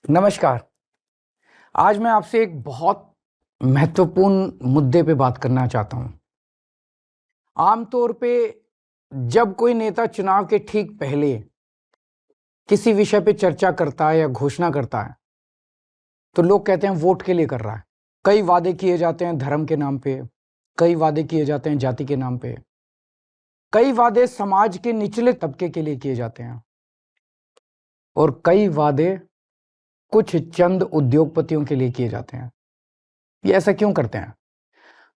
नमस्कार। आज मैं आपसे एक बहुत महत्वपूर्ण मुद्दे पे बात करना चाहता हूं। आमतौर पे जब कोई नेता चुनाव के ठीक पहले किसी विषय पे चर्चा करता है या घोषणा करता है तो लोग कहते हैं वोट के लिए कर रहा है। कई वादे किए जाते हैं धर्म के नाम पे, कई वादे किए जाते हैं जाति के नाम पे, कई वादे समाज के निचले तबके के लिए किए जाते हैं और कई वादे कुछ चंद उद्योगपतियों के लिए किए जाते हैं। ये ऐसा क्यों करते हैं?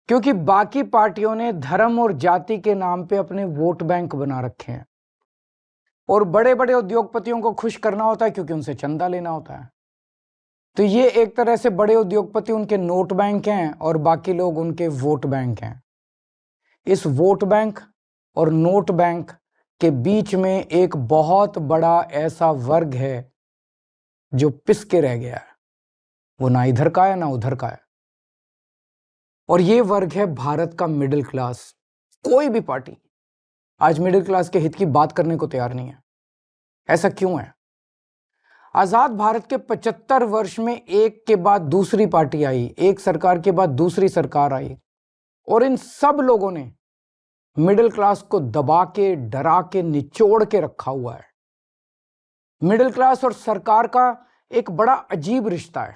क्योंकि बाकी पार्टियों ने धर्म और जाति के नाम पे अपने वोट बैंक बना रखे हैं और बड़े बड़े उद्योगपतियों को खुश करना होता है क्योंकि उनसे चंदा लेना होता है। तो ये एक तरह से बड़े उद्योगपति उनके नोट बैंक हैं और बाकी लोग उनके वोट बैंक हैं। इस वोट बैंक और नोट बैंक के बीच में एक बहुत बड़ा ऐसा वर्ग है जो पिस के रह गया है। वो ना इधर का है ना उधर का है और ये वर्ग है भारत का मिडिल क्लास। कोई भी पार्टी आज मिडिल क्लास के हित की बात करने को तैयार नहीं है। ऐसा क्यों है? आजाद भारत के 75 वर्ष में एक के बाद दूसरी पार्टी आई, एक सरकार के बाद दूसरी सरकार आई और इन सब लोगों ने मिडिल क्लास को दबा के, डरा के, निचोड़ के रखा हुआ है। मिडिल क्लास और सरकार का एक बड़ा अजीब रिश्ता है।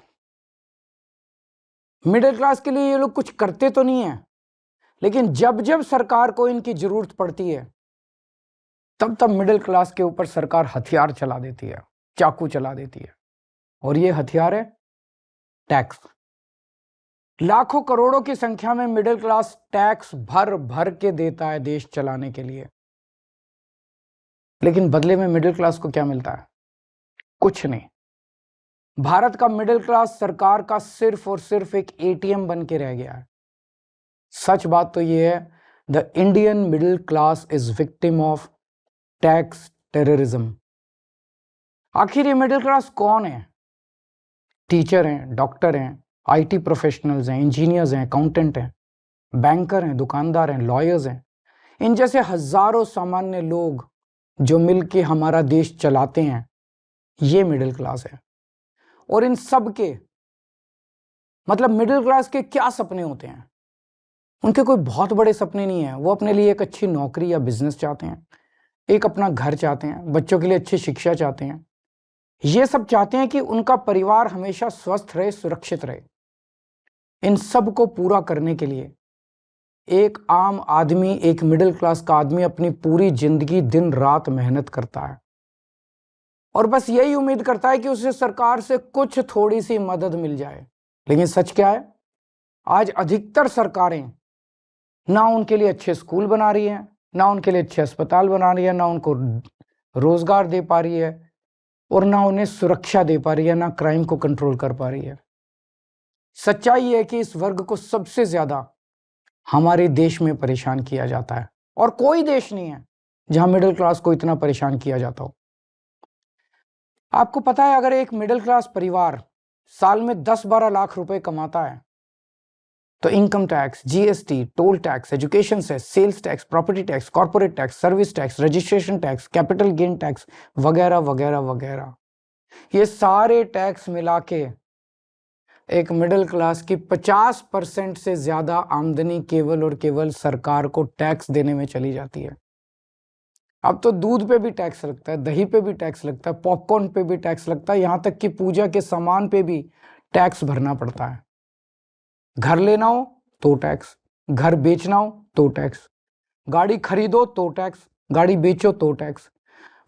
मिडिल क्लास के लिए ये लोग कुछ करते तो नहीं है, लेकिन जब जब सरकार को इनकी जरूरत पड़ती है तब तब मिडिल क्लास के ऊपर सरकार हथियार चला देती है, चाकू चला देती है। और ये हथियार है टैक्स। लाखों करोड़ों की संख्या में मिडिल क्लास टैक्स भर भर के देता है देश चलाने के लिए, लेकिन बदले में मिडिल क्लास को क्या मिलता है? कुछ नहीं। भारत का मिडिल क्लास सरकार का सिर्फ और सिर्फ एक एटीएम बन के रह गया है। सच बात तो यह है, the Indian middle class is victim of tax terrorism. आखिर ये मिडिल क्लास कौन है? टीचर हैं, डॉक्टर हैं, आईटी प्रोफेशनल्स हैं, इंजीनियर्स हैं, अकाउंटेंट हैं, बैंकर हैं, दुकानदार हैं, लॉयर्स हैं। इन जैसे हजारों सामान्य लोग जो मिलके हमारा देश चलाते हैं, ये मिडिल क्लास है। और इन सब के मतलब मिडिल क्लास के क्या सपने होते हैं? उनके कोई बहुत बड़े सपने नहीं है। वो अपने लिए एक अच्छी नौकरी या बिजनेस चाहते हैं, एक अपना घर चाहते हैं, बच्चों के लिए अच्छी शिक्षा चाहते हैं। ये सब चाहते हैं कि उनका परिवार हमेशा स्वस्थ रहे, सुरक्षित रहे। इन सब को पूरा करने के लिए एक आम आदमी, एक मिडिल क्लास का आदमी अपनी पूरी जिंदगी दिन रात मेहनत करता है और बस यही उम्मीद करता है कि उसे सरकार से कुछ थोड़ी सी मदद मिल जाए। लेकिन सच क्या है? आज अधिकतर सरकारें ना उनके लिए अच्छे स्कूल बना रही हैं, ना उनके लिए अच्छे अस्पताल बना रही है, ना उनको रोजगार दे पा रही है और ना उन्हें सुरक्षा दे पा रही है, ना क्राइम को कंट्रोल कर पा रही है। सच्चाई है कि इस वर्ग को सबसे ज्यादा हमारे देश में परेशान किया जाता है और कोई देश नहीं है जहां मिडिल क्लास को इतना परेशान किया जाता हो। आपको पता है, अगर एक मिडिल क्लास परिवार साल में 10-12 लाख रुपए कमाता है तो income tax, GST, toll tax, education cess, sales tax, property tax, corporate tax, service tax, registration tax, capital gain tax वगैरह वगैरह वगैरह, ये सारे टैक्स मिला के एक मिडिल क्लास की 50% से ज्यादा आमदनी केवल और केवल सरकार को टैक्स देने में चली जाती है। अब तो दूध पे भी टैक्स लगता है, दही पे भी टैक्स लगता है, पॉपकॉर्न पे भी टैक्स लगता है, यहां तक कि पूजा के सामान पे भी टैक्स भरना पड़ता है। घर लेना हो तो टैक्स, घर बेचना हो तो टैक्स, गाड़ी खरीदो तो टैक्स, गाड़ी बेचो तो टैक्स,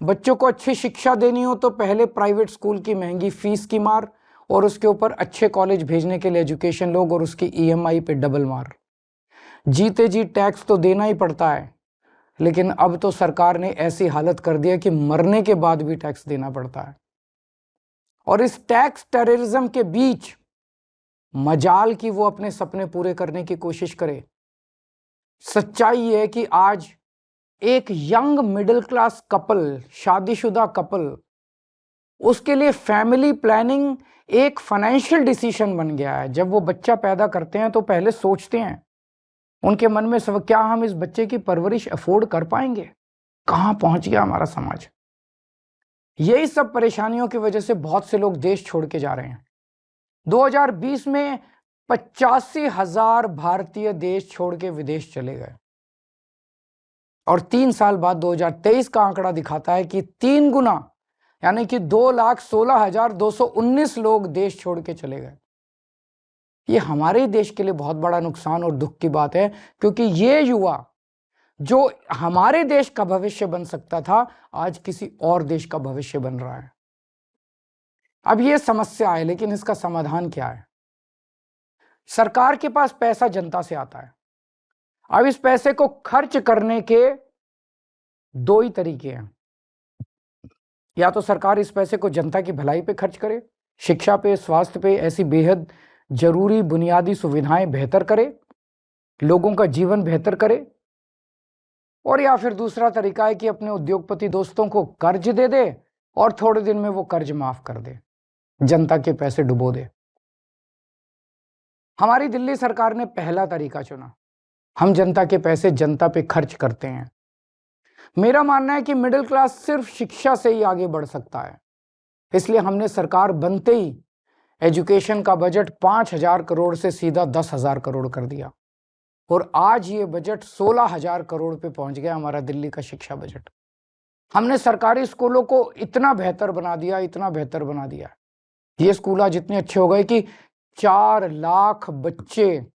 बच्चों को अच्छी शिक्षा देनी हो तो पहले प्राइवेट स्कूल की महंगी फीस की मार और उसके ऊपर अच्छे कॉलेज भेजने के लिए एजुकेशन लोग और उसकी ईएमआई पे डबल मार। जीते जी टैक्स तो देना ही पड़ता है, लेकिन अब तो सरकार ने ऐसी हालत कर दिया कि मरने के बाद भी टैक्स देना पड़ता है। और इस टैक्स टेररिज्म के बीच मजाल कि वो अपने सपने पूरे करने की कोशिश करे। सच्चाई है कि आज एक यंग मिडिल क्लास कपल, शादीशुदा कपल, उसके लिए फैमिली प्लानिंग एक फाइनेंशियल डिसीजन बन गया है। जब वो बच्चा पैदा करते हैं तो पहले सोचते हैं, उनके मन में सब, क्या हम इस बच्चे की परवरिश अफोर्ड कर पाएंगे? कहां पहुंच गया हमारा समाज? यही सब परेशानियों की वजह से बहुत से लोग देश छोड़ के जा रहे हैं। 2020 में 85,000 भारतीय देश छोड़ के विदेश चले गए और 3 साल बाद 2023 का आंकड़ा दिखाता है कि 3 गुना यानी कि 2,16,219 लोग देश छोड़ के चले गए। ये हमारे देश के लिए बहुत बड़ा नुकसान और दुख की बात है, क्योंकि ये युवा जो हमारे देश का भविष्य बन सकता था, आज किसी और देश का भविष्य बन रहा है। अब ये समस्या है, लेकिन इसका समाधान क्या है? सरकार के पास पैसा जनता से आता है। अब इस पैसे को खर्च करने के 2 ही तरीके हैं। या तो सरकार इस पैसे को जनता की भलाई पे खर्च करे, शिक्षा पे, स्वास्थ्य पे, ऐसी बेहद जरूरी बुनियादी सुविधाएं बेहतर करे, लोगों का जीवन बेहतर करे। और या फिर दूसरा तरीका है कि अपने उद्योगपति दोस्तों को कर्ज दे दे और थोड़े दिन में वो कर्ज माफ कर दे, जनता के पैसे डुबो दे। हमारी दिल्ली सरकार ने पहला तरीका चुना। हम जनता के पैसे जनता पे खर्च करते हैं। मेरा मानना है कि मिडिल क्लास सिर्फ शिक्षा से ही आगे बढ़ सकता है, इसलिए हमने सरकार बनते ही एजुकेशन का बजट 5,000 करोड़ से सीधा 10,000 करोड़ कर दिया और आज ये बजट 16,000 करोड़ पे पहुंच गया, हमारा दिल्ली का शिक्षा बजट। हमने सरकारी स्कूलों को इतना बेहतर बना दिया, इतना बेहतर बना दिया। ये स्कूल आज इतने अच्छे हो गए कि 4 लाख बच्चे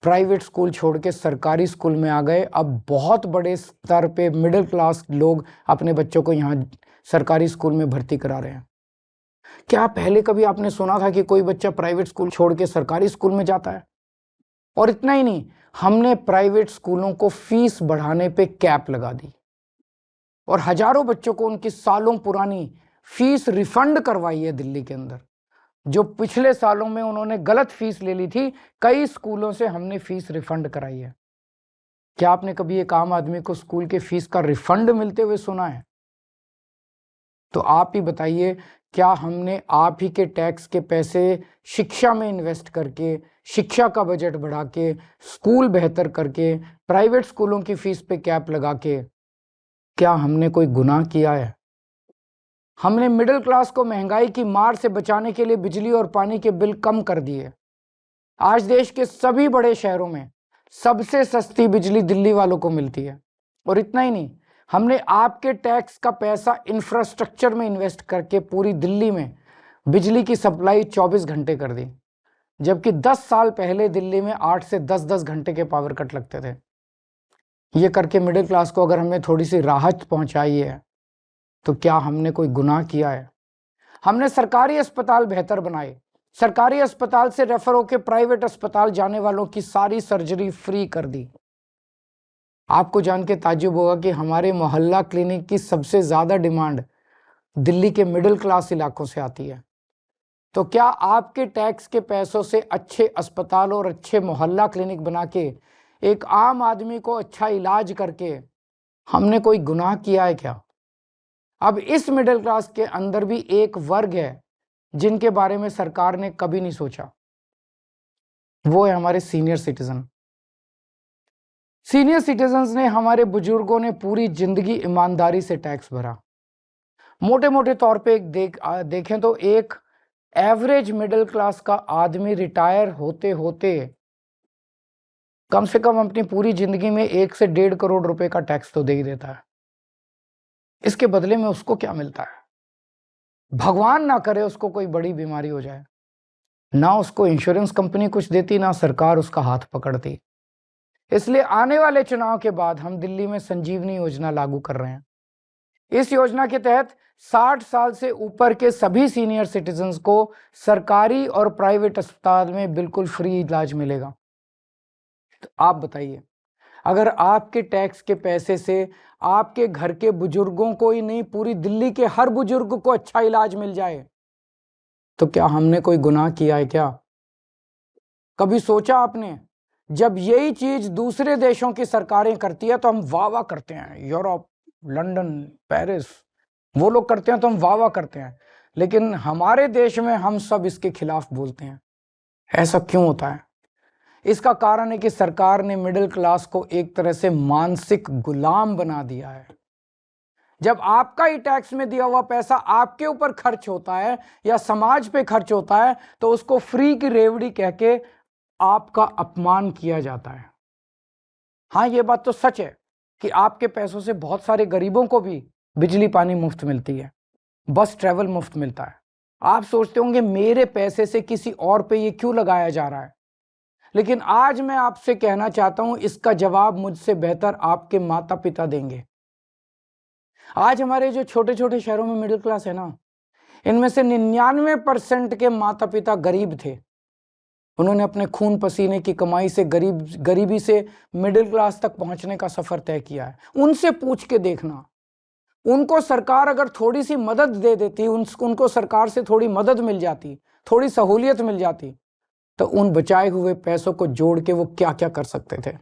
प्राइवेट स्कूल छोड़ के सरकारी स्कूल में आ गए। अब बहुत बड़े स्तर पे मिडिल क्लास लोग अपने बच्चों को यहाँ सरकारी स्कूल में भर्ती करा रहे हैं। क्या पहले कभी आपने सुना था कि कोई बच्चा प्राइवेट स्कूल छोड़ के सरकारी स्कूल में जाता है? और इतना ही नहीं, हमने प्राइवेट स्कूलों को फीस बढ़ाने पे कैप लगा दी और हजारों बच्चों को उनकी सालों पुरानी फीस रिफंड करवाई है दिल्ली के अंदर। जो पिछले सालों में उन्होंने गलत फीस ले ली थी, कई स्कूलों से हमने फीस रिफंड कराई है। क्या आपने कभी एक आम आदमी को स्कूल के फीस का रिफंड मिलते हुए सुना है? तो आप ही बताइए, क्या हमने आप ही के टैक्स के पैसे शिक्षा में इन्वेस्ट करके, शिक्षा का बजट बढ़ा के, स्कूल बेहतर करके, प्राइवेट स्कूलों की फीस पे कैप लगा के, क्या हमने कोई गुनाह किया है? हमने मिडिल क्लास को महंगाई की मार से बचाने के लिए बिजली और पानी के बिल कम कर दिए। आज देश के सभी बड़े शहरों में सबसे सस्ती बिजली दिल्ली वालों को मिलती है। और इतना ही नहीं, हमने आपके टैक्स का पैसा इंफ्रास्ट्रक्चर में इन्वेस्ट करके पूरी दिल्ली में बिजली की सप्लाई 24 घंटे कर दी, जबकि 10 साल पहले दिल्ली में 8 से 10-10 घंटे के पावर कट लगते थे। ये करके मिडिल क्लास को अगर हमने थोड़ी सी राहत पहुंचाई है, तो क्या हमने कोई गुनाह किया है? हमने सरकारी अस्पताल बेहतर बनाए। सरकारी अस्पताल से रेफर होकर प्राइवेट अस्पताल जाने वालों की सारी सर्जरी फ्री कर दी। आपको जान के ताज्जुब होगा कि हमारे मोहल्ला क्लिनिक की सबसे ज्यादा डिमांड दिल्ली के मिडिल क्लास इलाकों से आती है। तो क्या आपके टैक्स के पैसों से अच्छे अस्पताल और अच्छे मोहल्ला क्लिनिक बना के एक आम आदमी को अच्छा इलाज करके हमने कोई गुनाह किया है क्या? अब इस मिडिल क्लास के अंदर भी एक वर्ग है जिनके बारे में सरकार ने कभी नहीं सोचा, वो है हमारे सीनियर सिटीजन। सीनियर सिटीजन्स ने, हमारे बुजुर्गों ने पूरी जिंदगी ईमानदारी से टैक्स भरा। मोटे मोटे तौर पे देखें तो एक एवरेज मिडिल क्लास का आदमी रिटायर होते होते कम से कम अपनी पूरी जिंदगी में 1 से 1.5 करोड़ रुपए का टैक्स तो दे ही देता है। इसके बदले में उसको क्या मिलता है? भगवान ना करे उसको कोई बड़ी बीमारी हो जाए, ना उसको इंश्योरेंस कंपनी कुछ देती, ना सरकार उसका हाथ पकड़ती। इसलिए आने वाले चुनाव के बाद हम दिल्ली में संजीवनी योजना लागू कर रहे हैं। इस योजना के तहत 60 साल से ऊपर के सभी सीनियर सिटीजन्स को सरकारी और प्राइवेट अस्पताल में बिल्कुल फ्री इलाज मिलेगा। तो आप बताइए, अगर आपके टैक्स के पैसे से आपके घर के बुजुर्गों को ही नहीं, पूरी दिल्ली के हर बुजुर्ग को अच्छा इलाज मिल जाए, तो क्या हमने कोई गुनाह किया है क्या? कभी सोचा आपने? जब यही चीज दूसरे देशों की सरकारें करती है तो हम वाह वाह करते हैं, यूरोप, लंदन, पेरिस, वो लोग करते हैं तो हम वाह वाह करते हैं, लेकिन हमारे देश में हम सब इसके खिलाफ बोलते हैं। ऐसा क्यों होता है? इसका कारण है कि सरकार ने मिडिल क्लास को एक तरह से मानसिक गुलाम बना दिया है। जब आपका ही टैक्स में दिया हुआ पैसा आपके ऊपर खर्च होता है या समाज पे खर्च होता है तो उसको फ्री की रेवड़ी कह के आपका अपमान किया जाता है। हाँ, ये बात तो सच है कि आपके पैसों से बहुत सारे गरीबों को भी बिजली पानी मुफ्त मिलती है, बस ट्रैवल मुफ्त मिलता है। आप सोचते होंगे मेरे पैसे से किसी और पे ये क्यों लगाया जा रहा है, लेकिन आज मैं आपसे कहना चाहता हूं इसका जवाब मुझसे बेहतर आपके माता पिता देंगे। आज हमारे जो छोटे छोटे शहरों में मिडिल क्लास है ना, इनमें से 99% के माता पिता गरीब थे। उन्होंने अपने खून पसीने की कमाई से गरीबी से मिडिल क्लास तक पहुंचने का सफर तय किया है। उनसे पूछ के देखना, उनको सरकार अगर थोड़ी सी मदद दे देती, उनको सरकार से थोड़ी मदद मिल जाती, थोड़ी सहूलियत मिल जाती, तो उन बचाए हुए पैसों को जोड़ के वो क्या क्या कर सकते थे।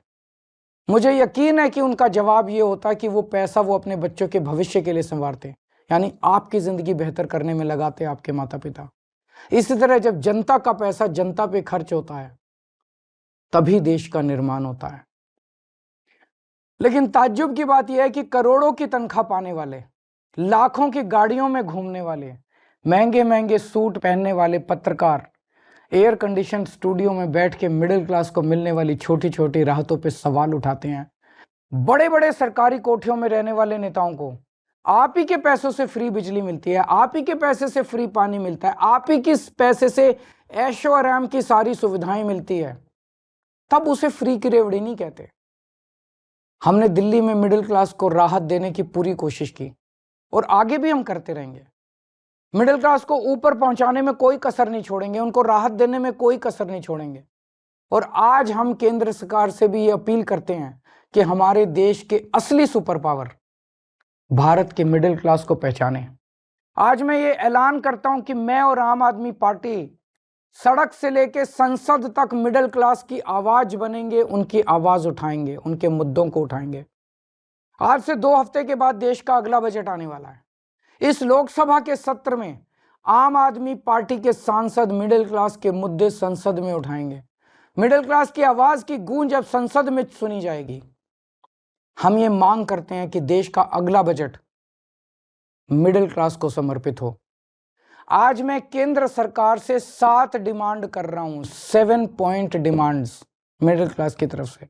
मुझे यकीन है कि उनका जवाब ये होता कि वो पैसा वो अपने बच्चों के भविष्य के लिए संवारते, यानी आपकी जिंदगी बेहतर करने में लगाते आपके माता पिता। इसी तरह जब जनता का पैसा जनता पे खर्च होता है तभी देश का निर्माण होता है। लेकिन ताज्जुब की बात यह है कि करोड़ों की तनख्वाह पाने वाले, लाखों की गाड़ियों में घूमने वाले, महंगे महंगे सूट पहनने वाले पत्रकार एयर कंडीशन स्टूडियो में बैठ के मिडिल क्लास को मिलने वाली छोटी छोटी राहतों पे सवाल उठाते हैं। बड़े बड़े सरकारी कोठियों में रहने वाले नेताओं को आप ही के पैसों से फ्री बिजली मिलती है, आप ही के पैसे से फ्री पानी मिलता है, आप ही के पैसे से ऐशो आराम की सारी सुविधाएं मिलती है, तब उसे फ्री की रेवड़ी नहीं कहते। हमने दिल्ली में मिडिल क्लास को राहत देने की पूरी कोशिश की और आगे भी हम करते रहेंगे। मिडिल क्लास को ऊपर पहुंचाने में कोई कसर नहीं छोड़ेंगे, उनको राहत देने में कोई कसर नहीं छोड़ेंगे। और आज हम केंद्र सरकार से भी ये अपील करते हैं कि हमारे देश के असली सुपर पावर भारत के मिडिल क्लास को पहचाने। आज मैं ये ऐलान करता हूं कि मैं और आम आदमी पार्टी सड़क से लेके संसद तक मिडिल क्लास की आवाज बनेंगे, उनकी आवाज उठाएंगे, उनके मुद्दों को उठाएंगे। आज से 2 हफ्ते के बाद देश का अगला बजट आने वाला है। इस लोकसभा के सत्र में आम आदमी पार्टी के सांसद मिडिल क्लास के मुद्दे संसद में उठाएंगे। मिडिल क्लास की आवाज की गूंज अब संसद में सुनी जाएगी। हम ये मांग करते हैं कि देश का अगला बजट मिडिल क्लास को समर्पित हो। आज मैं केंद्र सरकार से 7 डिमांड कर रहा हूं, 7 पॉइंट डिमांड्स मिडिल क्लास की तरफ से।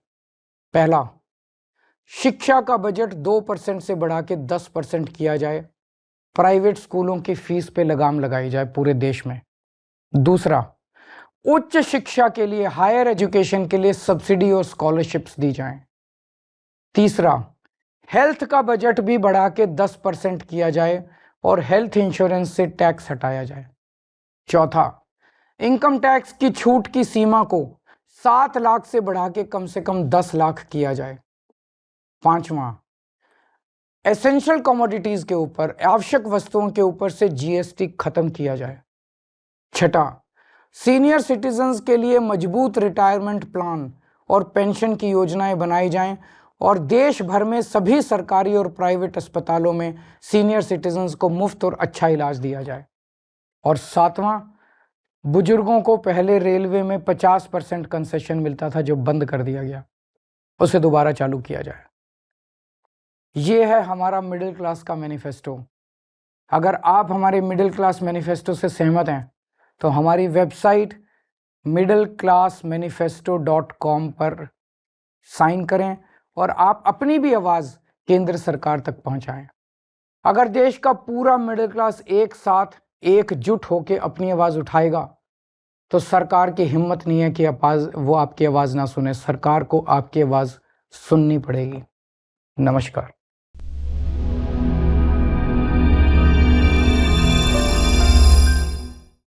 पहला, शिक्षा का बजट 2% से बढ़ा के 10% किया जाए, प्राइवेट स्कूलों की फीस पे लगाम लगाई जाए पूरे देश में। दूसरा, उच्च शिक्षा के लिए, हायर एजुकेशन के लिए सब्सिडी और स्कॉलरशिप्स दी जाएं। तीसरा, हेल्थ का बजट भी बढ़ा के 10% किया जाए और हेल्थ इंश्योरेंस से टैक्स हटाया जाए। चौथा, इनकम टैक्स की छूट की सीमा को 7 लाख से बढ़ा के कम से कम 10 लाख किया जाए। पांचवा, एसेंशियल कमोडिटीज के ऊपर, आवश्यक वस्तुओं के ऊपर से जीएसटी खत्म किया जाए। छठा, सीनियर सिटीजन्स के लिए मजबूत रिटायरमेंट प्लान और पेंशन की योजनाएं बनाई जाएं और देश भर में सभी सरकारी और प्राइवेट अस्पतालों में सीनियर सिटीजन्स को मुफ्त और अच्छा इलाज दिया जाए। और सातवां, बुजुर्गों को पहले रेलवे में 50% कंसेशन मिलता था जो बंद कर दिया गया, उसे दोबारा चालू किया जाए। ये है हमारा मिडिल क्लास का मैनिफेस्टो। अगर आप हमारे मिडिल क्लास मैनिफेस्टो से सहमत हैं तो हमारी वेबसाइट middleclassmanifesto.com पर साइन करें और आप अपनी भी आवाज़ केंद्र सरकार तक पहुंचाएं। अगर देश का पूरा मिडिल क्लास एक साथ एकजुट होकर अपनी आवाज़ उठाएगा तो सरकार की हिम्मत नहीं है कि वो आपकी आवाज़ ना सुने। सरकार को आपकी आवाज़ सुननी पड़ेगी। नमस्कार।